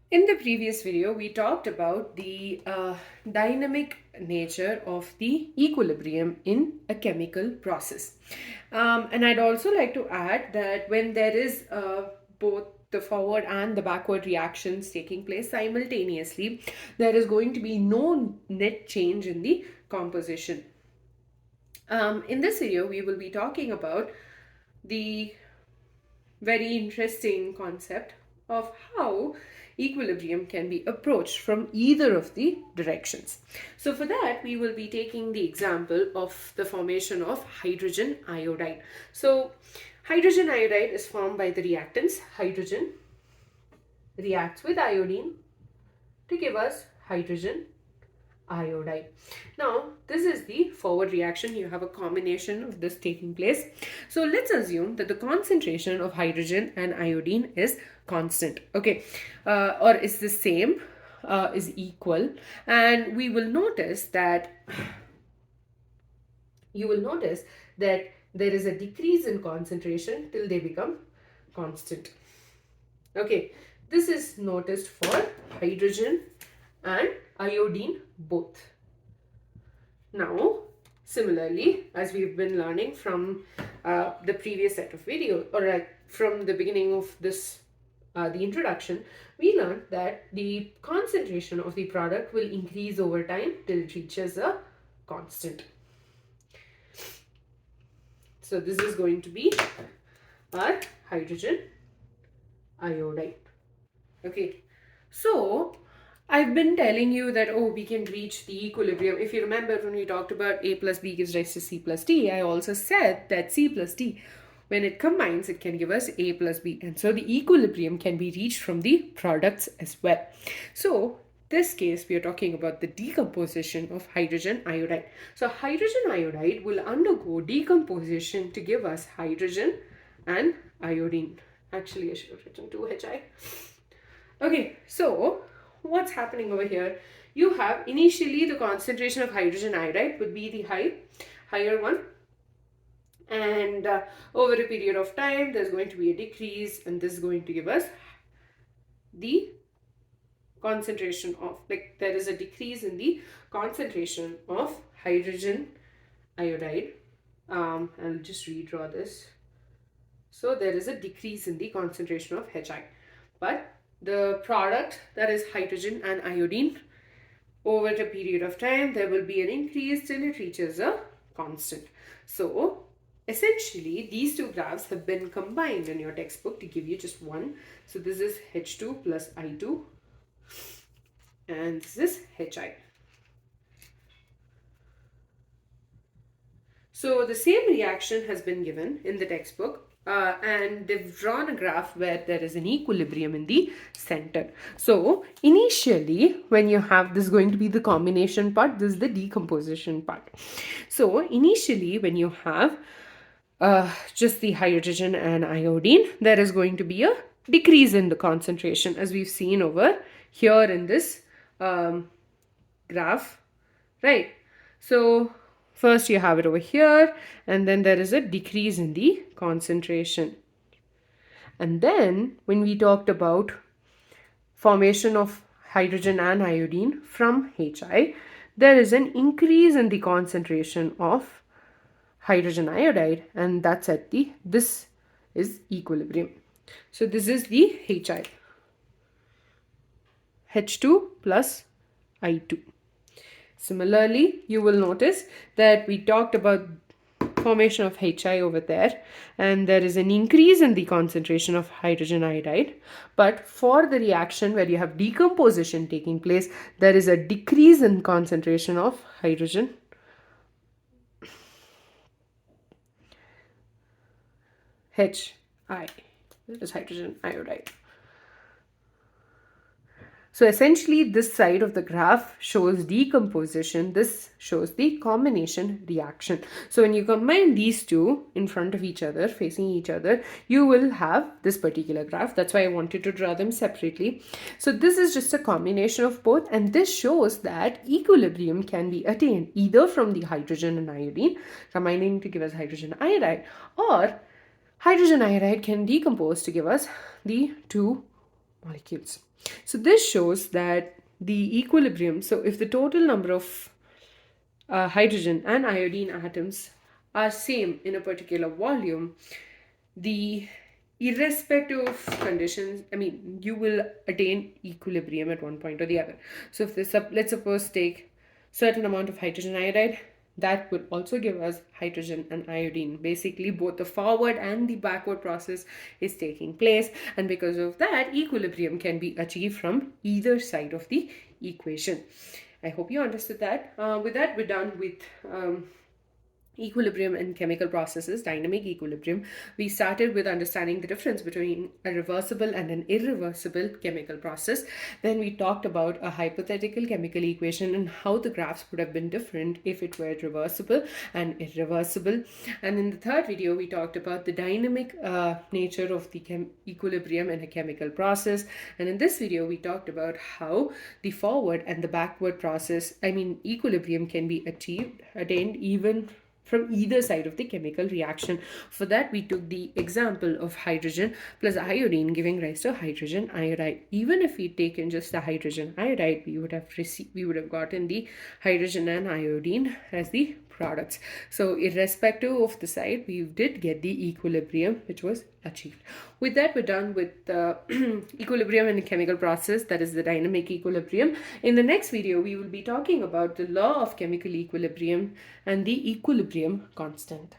In the previous video, we talked about the dynamic nature of the equilibrium in a chemical process. And I'd also like to add that when there is both the forward and the backward reactions taking place simultaneously, there is going to be no net change in the composition. In this video, we will be talking about the very interesting concept of how equilibrium can be approached from either of the directions. So for that, we will be taking the example of the formation of hydrogen iodide. So hydrogen iodide is formed by the reactants. Hydrogen reacts with iodine to give us hydrogen iodide. Now, this is the forward reaction. You have a combination of this taking place. So let's assume that the concentration of hydrogen and iodine is constant, okay, or is the same, is equal, and we will notice that there is a decrease in concentration till they become constant. Okay, this is noticed for hydrogen and iodine both. Now, similarly, as we've been learning from the previous set of videos, or from the beginning of this, the introduction, we learned that the concentration of the product will increase over time till it reaches a constant. So this is going to be our hydrogen iodide. Okay, so I've been telling you that, oh, we can reach the equilibrium. If you remember when we talked about A plus B gives rise to C plus D, I also said that C plus D, when it combines, it can give us A plus B. And so the equilibrium can be reached from the products as well. So this case, we are talking about the decomposition of hydrogen iodide. So hydrogen iodide will undergo decomposition to give us hydrogen and iodine. Actually, I should have written 2HI. Okay, so what's happening over here? You have initially the concentration of hydrogen iodide would be the higher one, and over a period of time there's going to be a decrease, and this is going to give us the concentration of, like, there is a decrease in the concentration of hydrogen iodide. I'll just redraw this. So there is a decrease in the concentration of HI, but the product, that is hydrogen and iodine, over a period of time there will be an increase till it reaches a constant. So essentially these two graphs have been combined in your textbook to give you just one. So this is H2 plus I2 and this is HI. So the same reaction has been given in the textbook. And they've drawn a graph where there is an equilibrium in the center. So initially, when you have this going to be the combination part, this is the decomposition part. So initially, when you have just the hydrogen and iodine, there is going to be a decrease in the concentration, as we've seen over here in this graph, right? So first you have it over here, and then there is a decrease in the concentration. And then when we talked about formation of hydrogen and iodine from HI, there is an increase in the concentration of hydrogen iodide, and that's at the, this is equilibrium. So this is the HI, H2 plus I2. Similarly, you will notice that we talked about formation of HI over there, and there is an increase in the concentration of hydrogen iodide. But for the reaction where you have decomposition taking place, there is a decrease in concentration of hydrogen HI, that is hydrogen iodide. So essentially this side of the graph shows decomposition, this shows the combination reaction. So when you combine these two in front of each other, facing each other, you will have this particular graph. That's why I wanted to draw them separately. So this is just a combination of both, and this shows that equilibrium can be attained either from the hydrogen and iodine combining to give us hydrogen iodide, or hydrogen iodide can decompose to give us the two molecules. So this shows that the equilibrium, so if the total number of hydrogen and iodine atoms are same in a particular volume, the irrespective of conditions, I mean, you will attain equilibrium at one point or the other. So if this, let's suppose take certain amount of hydrogen iodide, that would also give us hydrogen and iodine. Basically, both the forward and the backward process is taking place, and because of that, equilibrium can be achieved from either side of the equation. I hope you understood that. With that, we're done with equilibrium in chemical processes, dynamic equilibrium. We started with understanding the difference between a reversible and an irreversible chemical process. Then we talked about a hypothetical chemical equation and how the graphs would have been different if it were reversible and irreversible. And in the third video, we talked about the dynamic nature of the equilibrium in a chemical process. And in this video, we talked about how the forward and the backward process, I mean, equilibrium can be attained even from either side of the chemical reaction. For that, we took the example of hydrogen plus iodine giving rise to hydrogen iodide. Even if we'd taken just the hydrogen iodide, we would have gotten the hydrogen and iodine as the products. So irrespective of the side, we did get the equilibrium which was achieved. With that, we're done with the equilibrium in a chemical process, that is the dynamic equilibrium. In the next video, we will be talking about the law of chemical equilibrium and the equilibrium constant.